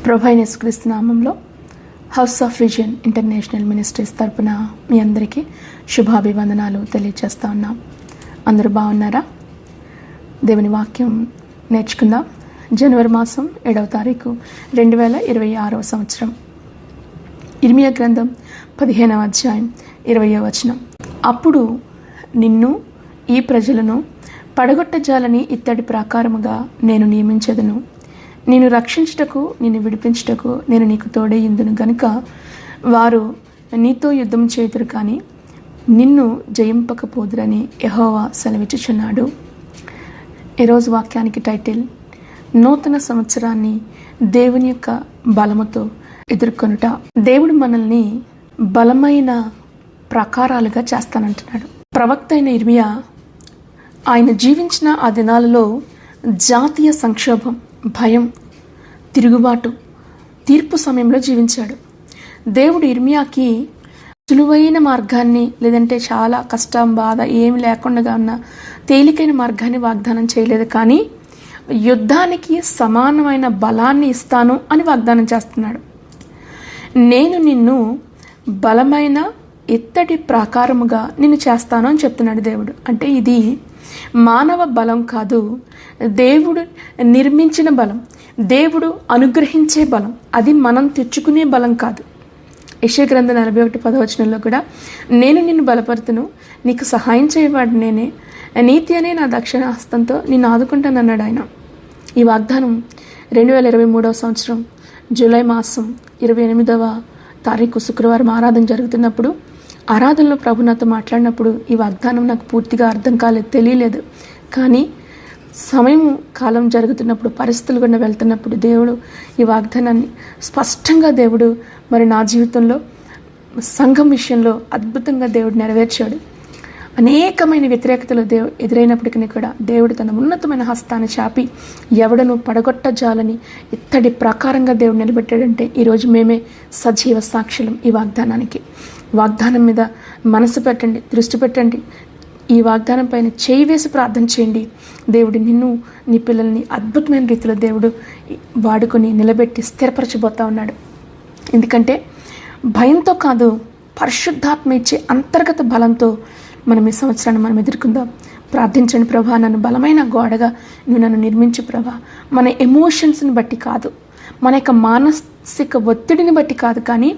ప్రభు అయిన యేసుక్రీస్తు నామంలో house of vision international ministries తరపున మీ అందరికీ శుభాభివందనాలు తెలియజేస్తా ఉన్నాం. అందరూ బాగున్నారా? దేవుని వాక్యం నేర్చుకుందాం. జనవరి మాసం 7వ తారీఖు 2026వ సంవత్సరం. ఇర్మియా గ్రంథం 15వ అధ్యాయం 20వ వచనం. అప్పుడు నిన్ను ఈ ప్రజలను పడగొట్టజాలని ఇత్తడి ప్రాకారముగా నేను నియమించెదను. నిన్ను రక్షించుటకు, నిన్ను విడిపించుటకు నేను నీకు తోడేయుందును గనుక వారు నీతో యుద్ధం చేతురు కానీ నిన్ను జయింపకపోదురని యెహోవా సెలవిచ్చుచున్నాడు. ఈరోజు వాక్యానికి టైటిల్, నూతన సంవత్సరాన్ని దేవుని యొక్క బలముతో ఎదుర్కొనుట. దేవుడు మనల్ని బలమైన ప్రాకారాలుగా చేస్తానంటున్నాడు. ప్రవక్త అయిన ఇర్మియా ఆయన జీవించిన ఆ దినాలలో జాతీయ సంక్షోభం, భయం, తిరుగుబాటు, తీర్పు సమయంలో జీవించాడు. దేవుడు ఇర్మియాకి సులువైన మార్గాన్ని, లేదంటే చాలా కష్టం, బాధ ఏమి లేకుండా ఉన్న తేలికైన మార్గాన్ని వాగ్దానం చేయలేదు, కానీ యుద్ధానికి సమానమైన బలాన్ని ఇస్తాను అని వాగ్దానం చేస్తున్నాడు. నేను నిన్ను బలమైన ఇత్తడి ప్రాకారముగా నిన్ను చేస్తాను అని చెప్తున్నాడు దేవుడు. అంటే ఇది మానవ బలం కాదు, దేవుడు నిర్మించిన బలం, దేవుడు అనుగ్రహించే బలం. అది మనం తెచ్చుకునే బలం కాదు. యెషయా గ్రంథం 41:10 కూడా నేను నిన్ను బలపరుతును, నీకు సహాయం చేయవాడు నేనే, నీతి అనే నా దక్షిణ హస్తంతో నిన్ను ఆదుకుంటానన్నాడు ఆయన. ఈ వాగ్దానం 2023వ సంవత్సరం జూలై మాసం 28వ తారీఖు శుక్రవారం ఆరాధన జరుగుతున్నప్పుడు, ఆరాధనలో ప్రభు నాతో మాట్లాడినప్పుడు ఈ వాగ్దానం నాకు పూర్తిగా అర్థం కాలేదు, తెలియలేదు. కానీ సమయం కాలం జరుగుతున్నప్పుడు, పరిస్థితులు గుండా వెళ్తున్నప్పుడు దేవుడు ఈ వాగ్దానాన్ని స్పష్టంగా దేవుడు మరి నా జీవితంలో సంఘం విషయంలో అద్భుతంగా దేవుడు నెరవేర్చాడు. అనేకమైన వ్యతిరేకతలు ఎదురైనప్పటికీ కూడా దేవుడు తన ఉన్నతమైన హస్తాన్ని చాపి ఎవడను పడగొట్టజాలని ఇత్తడి ప్రాకారంగా దేవుడు నిలబెట్టాడంటే ఈరోజు మేమే సజీవ సాక్షులం ఈ వాగ్దానానికి. వాగ్దానం మీద మనసు పెట్టండి, దృష్టి పెట్టండి. ఈ వాగ్దానం పైన చేయి వేసి ప్రార్థన చేయండి. దేవుడు నిన్ను, నీ పిల్లల్ని అద్భుతమైన రీతిలో దేవుడు వాడుకొని నిలబెట్టి స్థిరపరచబోతా ఉన్నాడు. ఎందుకంటే భయంతో కాదు, పరిశుద్ధాత్మ ఇచ్చే అంతర్గత బలంతో మనం ఈ సంవత్సరాన్ని మనం ఎదుర్కొందాం. ప్రార్థించండి, ప్రభా నన్ను బలమైన గోడగా నువ్వు నన్ను నిర్మించు ప్రభా. మన ఎమోషన్స్ని బట్టి కాదు, మన యొక్క మానసిక ఒత్తిడిని బట్టి కాదు, కానీ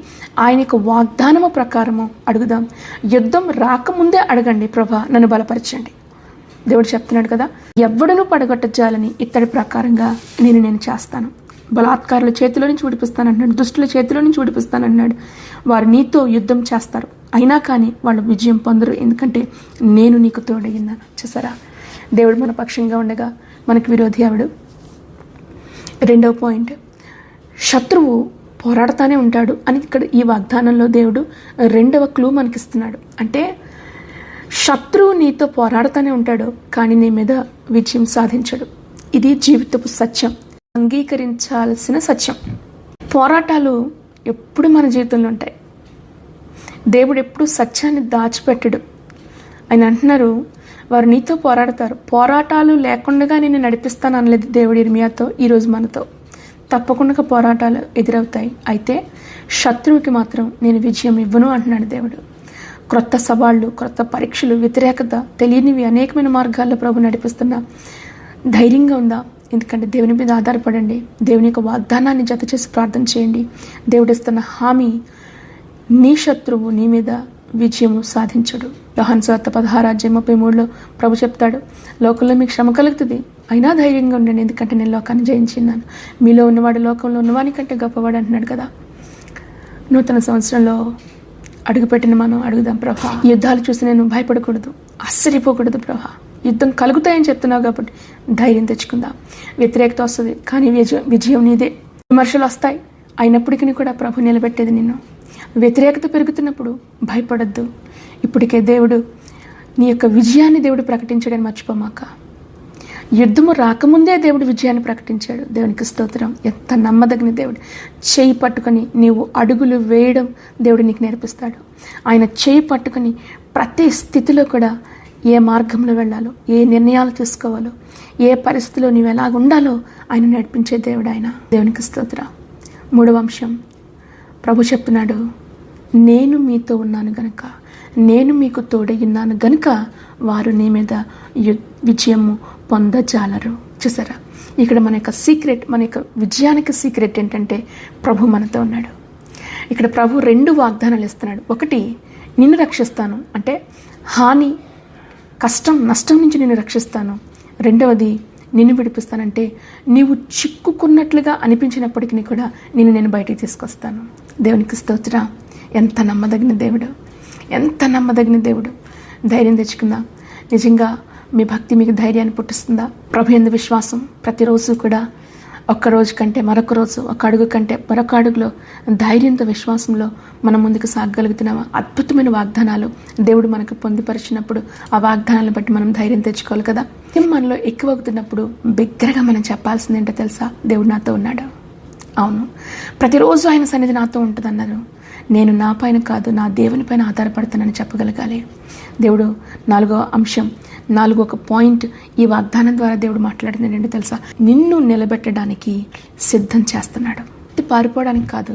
ఆయన యొక్క వాగ్దానము ప్రకారము అడుగుదాం. యుద్ధం రాకముందే అడగండి, ప్రభా నన్ను బలపరచండి. దేవుడు చెప్తున్నాడు కదా, ఎవడను పడగొట్టజాలని ఇత్తడి ప్రకారంగా నేను చేస్తాను. బలాత్కారుల చేతిలో నుంచి విడిపిస్తానంటున్నాడు, దుష్టుల చేతిలో నుంచి విడిపిస్తానంటున్నాడు. వారు నీతో యుద్ధం చేస్తారు, అయినా కానీ వాళ్ళు విజయం పొందరు, ఎందుకంటే నేను నీకు తోడయ్యున్నాను. చూసారా, దేవుడు మన పక్షంగా ఉండగా మనకు విరోధి ఎవడు? రెండవ పాయింట్, శత్రువు పోరాడుతూనే ఉంటాడు అని ఇక్కడ ఈ వాగ్దానంలో దేవుడు రెండవ క్లూ మనకిస్తున్నాడు. అంటే శత్రువు నీతో పోరాడుతూనే ఉంటాడు, కానీ నీ మీద విజయం సాధించడు. ఇది జీవితపు సత్యం, అంగీకరించాల్సిన సత్యం. పోరాటాలు ఎప్పుడు మన జీవితంలో ఉంటాయి. దేవుడు ఎప్పుడు సత్యాన్ని దాచిపెట్టడు. ఆయన అంటున్నారు, వారు నీతో పోరాడతారు, పోరాటాలు లేకుండా నేను నడిపిస్తాను అనలేదు దేవుడు ఇర్మియాతో. ఈరోజు మనతో తప్పకుండా పోరాటాలు ఎదురవుతాయి, అయితే శత్రువుకి మాత్రం నేను విజయం ఇవ్వను అంటున్నాడు దేవుడు. క్రొత్త సవాళ్ళు, క్రొత్త పరీక్షలు, వ్యతిరేకత, తెలియనివి అనేకమైన మార్గాల్లో ప్రభు నడిపిస్తున్నా ధైర్యంగా ఉందా? ఎందుకంటే దేవుని మీద ఆధారపడండి. దేవుని యొక్క వాగ్దానాన్ని జత చేసి ప్రార్థన చేయండి. దేవుడు ఇస్తున్న హామీ, నీ శత్రువు నీ మీద విజయము సాధించడు. యోహాను సువార్త 16:33 ప్రభు చెప్తాడు, లోకంలో మీకు శ్రమ కలుగుతుంది, అయినా ధైర్యంగా ఉండండి, ఎందుకంటే నేను లోకాన్ని జయించినాను. మీలో ఉన్నవాడు లోకంలో ఉన్నవాని కంటే గొప్పవాడు అంటున్నాడు కదా. నూతన సంవత్సరంలో అడుగుపెట్టిన మనం అడుగుదాం, ప్రభా యుద్ధాలు చూసి నేను భయపడకూడదు, ఆశ్చర్యపోకూడదు ప్రభా. యుద్ధం కలుగుతాయని చెప్తున్నావు కాబట్టి ధైర్యం తెచ్చుకుందాం. వ్యతిరేకత వస్తుంది, కానీ విజయం నీదే. విమర్శలు వస్తాయి, అయినప్పటికీ కూడా ప్రభు నిలబెట్టేది నిన్ను. వ్యతిరేకత పెరుగుతున్నప్పుడు భయపడద్దు. ఇప్పటికే దేవుడు నీ యొక్క విజయాన్ని దేవుడు ప్రకటించాడని మర్చిపోమాక. యుద్ధము రాకముందే దేవుడు విజయాన్ని ప్రకటించాడు. దేవునికి స్తోత్రం. ఎంత నమ్మదగిన దేవుడు. చేయి పట్టుకొని నీవు అడుగులు వేయడం దేవుడు నీకు నేర్పిస్తాడు. ఆయన చేయి పట్టుకొని ప్రతి స్థితిలో కూడా ఏ మార్గంలో వెళ్ళాలో, ఏ నిర్ణయాలు తీసుకోవాలో, ఏ పరిస్థితిలో నీవు ఎలాగ ఉండాలో ఆయన నడిపించే దేవుడు ఆయన. దేవునికి స్తోత్రం. మూడవ అంశం, ప్రభు చెప్తున్నాడు, నేను మీతో ఉన్నాను గనుక, నేను మీకు తోడై ఉన్నాను గనుక వారు నీ మీద విజయము పొందజాలరు. చూసారా, ఇక్కడ మన యొక్క సీక్రెట్, మన యొక్క విజయానికి సీక్రెట్ ఏంటంటే ప్రభు మనతో ఉన్నాడు. ఇక్కడ ప్రభు 2 వాగ్దానాలు ఇస్తున్నాడు. ఒకటి, నిన్ను రక్షిస్తాను అంటే హాని, కష్టం, నష్టం నుంచి నిన్ను రక్షిస్తాను. రెండవది, నిన్ను విడిపిస్తానంటే నీవు చిక్కుకున్నట్లుగా అనిపించినప్పటికీ కూడా నేను బయటికి తీసుకొస్తాను. దేవునికి స్తోత్రం. ఎంత నమ్మదగిన దేవుడు, ఎంత నమ్మదగిన దేవుడు. ధైర్యం తెచ్చుకుందా. నిజంగా మీ భక్తి మీకు ధైర్యాన్ని పుట్టిస్తుందా? ప్రభు యందు విశ్వాసం ప్రతిరోజు కూడా ఒక్క రోజు కంటే మరొక రోజు, ఒక అడుగు కంటే మరొక అడుగులో ధైర్యంతో, విశ్వాసంలో మనం ముందుకు సాగగలుగుతున్నామా? అద్భుతమైన వాగ్దానాలు దేవుడు మనకు పొందుపరిచినప్పుడు ఆ వాగ్దానాలను బట్టి మనం ధైర్యం తెచ్చుకోవాలి కదా. మనలో ఎక్కువ అవుతున్నప్పుడు బిగ్గరగా మనం చెప్పాల్సింది ఏంటో తెలుసా? దేవుడు నాతో ఉన్నాడు. అవును, ప్రతిరోజు ఆయన సన్నిధి నాతో ఉంటుంది అన్నారు. నేను నా పైన కాదు, నా దేవుని పైన ఆధారపడతానని చెప్పగలగాలి. దేవుడు 4వ అంశం, 4వ పాయింట్ ఈ వాగ్దానం ద్వారా దేవుడు మాట్లాడింది ఏంటంటే తెలుసా? నిన్ను నిలబెట్టడానికి సిద్ధం చేస్తున్నాడు. పారిపోవడానికి కాదు,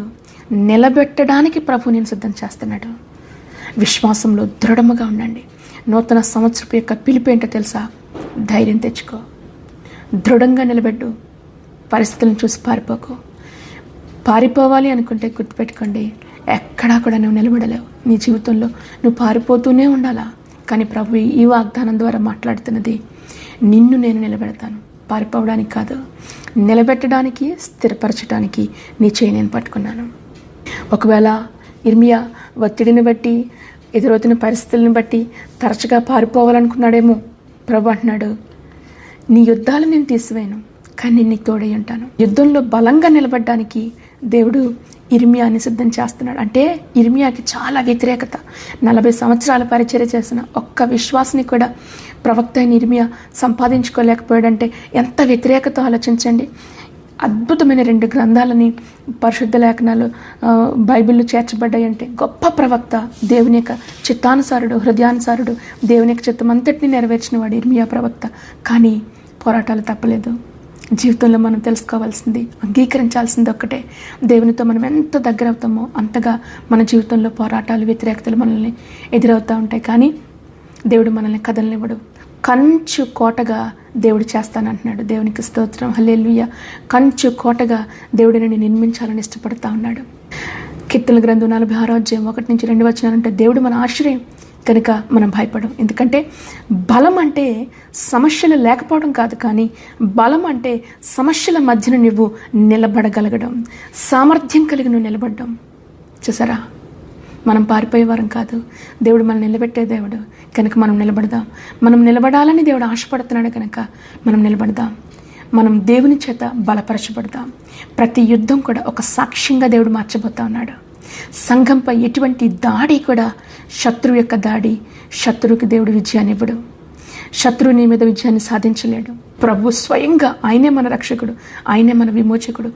నిలబెట్టడానికి ప్రభు నేను సిద్ధం చేస్తున్నాడు. విశ్వాసంలో దృఢముగా ఉండండి. నూతన సంవత్సరపు యొక్క పిలుపు ఏంటో తెలుసా? ధైర్యం తెచ్చుకో, దృఢంగా నిలబెట్టు, పరిస్థితులను చూసి పారిపోకు. పారిపోవాలి అనుకుంటే గుర్తుపెట్టుకోండి, ఎక్కడా కూడా నువ్వు నిలబడలేవు. నీ జీవితంలో నువ్వు పారిపోతూనే ఉండాలా. కానీ ప్రభు ఈ వాగ్దానం ద్వారా మాట్లాడుతున్నది, నిన్ను నేను నిలబెడతాను. పారిపోవడానికి కాదు, నిలబెట్టడానికి, స్థిరపరచడానికి నీ చేయి నేను పట్టుకున్నాను. ఒకవేళ ఇర్మియా ఒత్తిడిని బట్టి, ఎదురవుతున్న పరిస్థితులను బట్టి తరచుగా పారిపోవాలనుకున్నాడేమో. ప్రభు అంటున్నాడు, నీ యుద్ధాలు నేను తీసివేయను, కానీ నేను నీకు తోడై ఉంటాను. యుద్ధంలో బలంగా నిలబడడానికి దేవుడు ఇర్మియాని సిద్ధం చేస్తున్నాడు. అంటే ఇర్మియాకి చాలా వ్యతిరేకత. 40 సంవత్సరాల పరిచర్య చేసిన ఒక్క విశ్వాసిని కూడా ప్రవక్త అయిన ఇర్మియా సంపాదించుకోలేకపోయాడంటే ఎంత వ్యతిరేకత ఆలోచించండి. అద్భుతమైన 2 గ్రంథాలని పరిశుద్ధ లేఖనాలు బైబిల్లో చేర్చబడ్డాయి. అంటే గొప్ప ప్రవక్త, దేవుని యొక్క చిత్తానుసారుడు, హృదయానుసారుడు, దేవుని యొక్క చిత్తం అంతటినీ నెరవేర్చిన వాడు ఇర్మియా ప్రవక్త. కానీ పోరాటాలు తప్పలేదు. జీవితంలో మనం తెలుసుకోవాల్సింది, అంగీకరించాల్సింది ఒక్కటే, దేవునితో మనం ఎంత దగ్గర అవుతామో అంతగా మన జీవితంలో పోరాటాలు, వ్యతిరేకతలు మనల్ని ఎదురవుతూ ఉంటాయి. కానీ దేవుడు మనల్ని కదలనివ్వడు. కంచు కోటగా దేవుడు చేస్తానంటున్నాడు. దేవునికి స్తోత్రం, హల్లెలూయా. కంచు కోటగా దేవుడు నిన్ను నిర్మించాలని ఇష్టపడతా ఉన్నాడు. కీర్తనల గ్రంథం 46వ అధ్యాయం 1-2 వచనాలంటే దేవుడు మన ఆశ్రయం కనుక మనం భయపడం. ఎందుకంటే బలం అంటే సమస్యలు లేకపోవడం కాదు, కానీ బలం అంటే సమస్యల మధ్యన నువ్వు నిలబడగలగడం, సామర్థ్యం కలిగి నువ్వు నిలబడడం. చూసారా, మనం పారిపోయేవారం కాదు, దేవుడు మనం నిలబెట్టే దేవుడు కనుక మనం నిలబడదాం. మనం నిలబడాలని దేవుడు ఆశపడుతున్నాడు కనుక మనం నిలబడదాం. మనం దేవుని చేత బలపరచబడదాం. ప్రతి యుద్ధం కూడా ఒక సాక్ష్యంగా దేవుడు మార్చబోతా ఉన్నాడు. సంఘంపై ఎటువంటి దాడి కూడా శత్రువు యొక్క దాడి, శత్రువుకి దేవుడు విజయాన్ని ఇవ్వడు. శత్రువు నీ మీద విజయాన్ని సాధించలేడు. ప్రభు స్వయంగా ఆయనే మన రక్షకుడు, ఆయనే మన విమోచకుడు.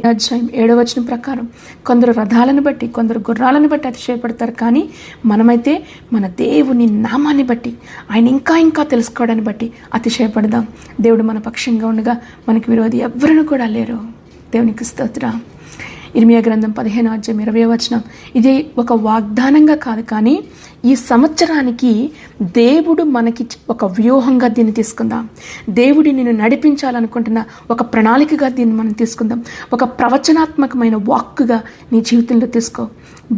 అధ్యాయం 7వ వచనం ప్రకారం కొందరు రథాలను బట్టి, కొందరు గుర్రాలను బట్టి అతిశయపడతారు, కానీ మనమైతే మన దేవుని నామాన్ని బట్టి, ఆయన ఇంకా ఇంకా తెలుసుకోవడాన్ని బట్టి అతిశయపడదాం. దేవుడు మన పక్షంగా ఉండగా మనకి విరోధి ఎవ్వరూ కూడా లేరు. దేవునికి స్తోత్రం. ఇర్మియా గ్రంథం 15వ అధ్యాయం 20వ వచనం, ఇది ఒక వాగ్దానంగా కాదు, కానీ ఈ సంవత్సరానికి దేవుడు మనకి ఒక వ్యూహంగా దీన్ని తీసుకుందాం. దేవుడి నిన్ను నడిపించాలనుకుంటున్న ఒక ప్రణాళికగా దీన్ని మనం తీసుకుందాం. ఒక ప్రవచనాత్మకమైన వాక్కుగా నీ జీవితంలో తీసుకో.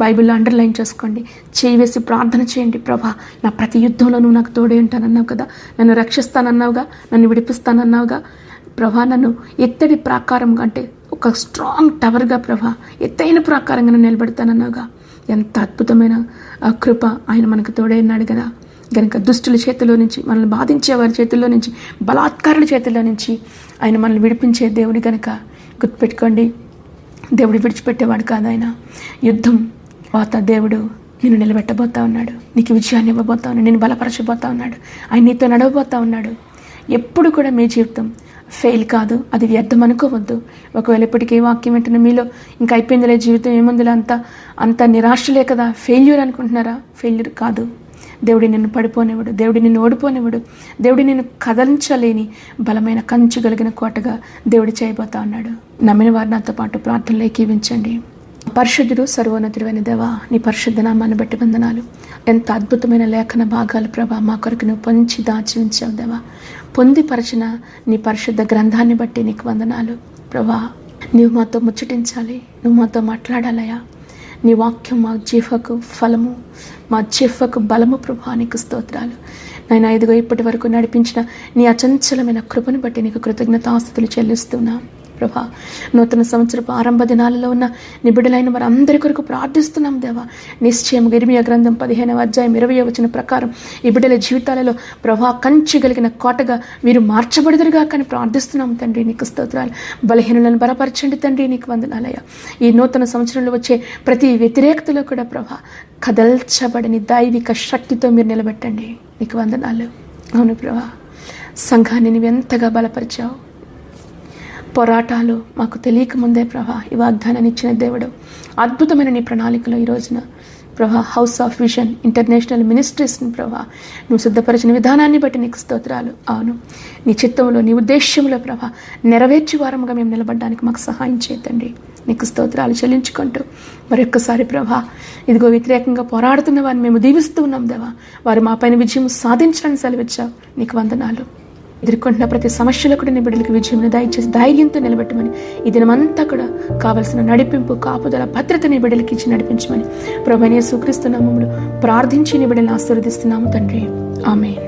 బైబిల్లో అండర్లైన్ చేసుకోండి, చేయి వేసి ప్రార్థన చేయండి. ప్రభా, నా ప్రతి యుద్ధంలో నువ్వు నాకు తోడే ఉంటానన్నావు కదా, నన్ను రక్షిస్తానన్నావుగా, నన్ను విడిపిస్తానన్నావుగా. ప్రభా, నన్ను ఎత్తడి ప్రాకారంగా, అంటే ఒక స్ట్రాంగ్ టవర్గా, ప్రభా ఎత్తైన ప్రాకారంగా నన్ను నిలబెడతానన్నావుగా. ఎంత అద్భుతమైన కృప, ఆయన మనకు తోడై ఉన్నాడు కదా. కనుక దుష్టుల చేతిలో నుంచి, మనల్ని బాధించే వారి చేతుల్లో నుంచి, బలాత్కారుల చేతుల్లో నుంచి ఆయన మనల్ని విడిపించే దేవుని కనుక గుర్తుపెట్టుకోండి. దేవుడు విడిచిపెట్టేవాడు కాదు. ఆయన యుద్ధం తర్వాత దేవుడు నిన్ను నిలబెట్టబోతా ఉన్నాడు, నీకు విజయాన్ని ఇవ్వబోతా ఉన్నాడు, నేను బలపరచబోతా ఉన్నాడు, ఆయన నీతో నడవబోతా ఉన్నాడు. ఎప్పుడు కూడా మీ జీవితం ఫెయిల్ కాదు, అది వ్యర్థం అనుకోవద్దు. ఒకవేళ ఇప్పటికీ వాక్యం వెంటనే మీలో ఇంకా అయిపోయిందిలే జీవితం, ఏముందిలే, అంత నిరాశలే కదా, ఫెయిల్యూర్ అనుకుంటున్నారా? ఫెయిల్యూర్ కాదు. దేవుడి నిన్ను పడిపోనివ్వడు, దేవుడి నిన్ను ఓడిపోనివ్వడు, దేవుడి నిన్ను కదలించలేని బలమైన కంచు కలిగిన కోటగా దేవుడు చేయబోతా ఉన్నాడు. నమ్మిన వారు నాతో పాటు ప్రార్థనలో ఏకీవించండి. పరిశుద్ధుడు సర్వోన్నతుడైన దేవా, నీ పరిశుద్ధ నామాన్ని బట్టి వందనాలు. ఎంత అద్భుతమైన లేఖన భాగాలు ప్రభా మా కొరకు నువ్వు పంచి దాచి ఉంచావు దేవా. పొందిపరచిన నీ పరిశుద్ధ గ్రంథాన్ని బట్టి నీకు వందనాలు ప్రభా. నీవు మాతో ముచ్చటించాలి, నువ్వు మాతో మాట్లాడాలయా. నీ వాక్యం మా జీవకు ఫలము, మా జీవకు బలము ప్రభా. నీకు స్తోత్రాలు నాయనా. ఇదిగో ఇప్పటి వరకు నడిపించిన నీ అచంచలమైన కృపను బట్టి నీకు కృతజ్ఞతాస్తుతులు చెల్లిస్తున్నా ప్రభా. నూతన సంవత్సరపు ఆరంభ దినాలలో ఉన్న నిబిడలైన వారు అందరి కొరకు ప్రార్థిస్తున్నాం దేవా. నిశ్చయం ఇర్మియా గ్రంథం 15వ అధ్యాయం 20వ వచనం ప్రకారం ఈ బిడ్డల జీవితాలలో ప్రభా కంచి కలిగిన కోటగా వీరు మార్చబడిదరుగా కానీ ప్రార్థిస్తున్నాం తండ్రి. నీకు స్తోత్రాలు. బలహీనులను బలపరచండి తండ్రి, నీకు వందనాలయ్యా. ఈ నూతన సంవత్సరంలో వచ్చే ప్రతి వ్యతిరేకతలో కూడా ప్రభా కదల్చబడని దైవిక శక్తితో మీరు నిలబెట్టండి. నీకు వందనాలు. అవును ప్రభా, సంఘాన్ని నువ్వు ఎంతగా బలపరిచావు. పోరాటాలు మాకు తెలియక ముందే ప్రభా ఈ వాగ్దానాన్ని ఇచ్చిన దేవుడు. అద్భుతమైన నీ ప్రణాళికలో ఈ రోజున ప్రభా హౌస్ ఆఫ్ విజన్ ఇంటర్నేషనల్ మినిస్ట్రీస్ని ప్రభా నువ్వు సిద్ధపరిచిన విధానాన్ని బట్టి నీకు స్తోత్రాలు. అవును, నీ చిత్తంలో నీ ఉద్దేశ్యంలో ప్రభా నెరవేర్చి వారముగా మేము నిలబడడానికి మాకు సహాయం చేయతండి. నీకు స్తోత్రాలు చెల్లించుకుంటూ మరొక్కసారి ప్రభా ఇదిగో వ్యతిరేకంగా పోరాడుతున్న వారిని మేము దీవిస్తూ ఉన్నాం దేవా. వారు మా పైన విజయం సాధించడానికి సెలవిచ్చావు. నీకు వందనాలు. ఎదుర్కొంటున్న ప్రతి సమస్యలో కూడా నీ బిడ్డలకు విజయం దయచేసి ధైర్యంతో నిలబెట్టమని, ఈ దినమంతా కూడా కావలసిన నడిపింపు, కాపుదల, భద్రత నీ బిడ్డలకి ఇచ్చి నడిపించమని ప్రభువైన యేసుక్రీస్తు నామములో ప్రార్థించి నీ బిడ్డలను ఆశీర్వదిస్తున్నాము తండ్రి. ఆమేన్.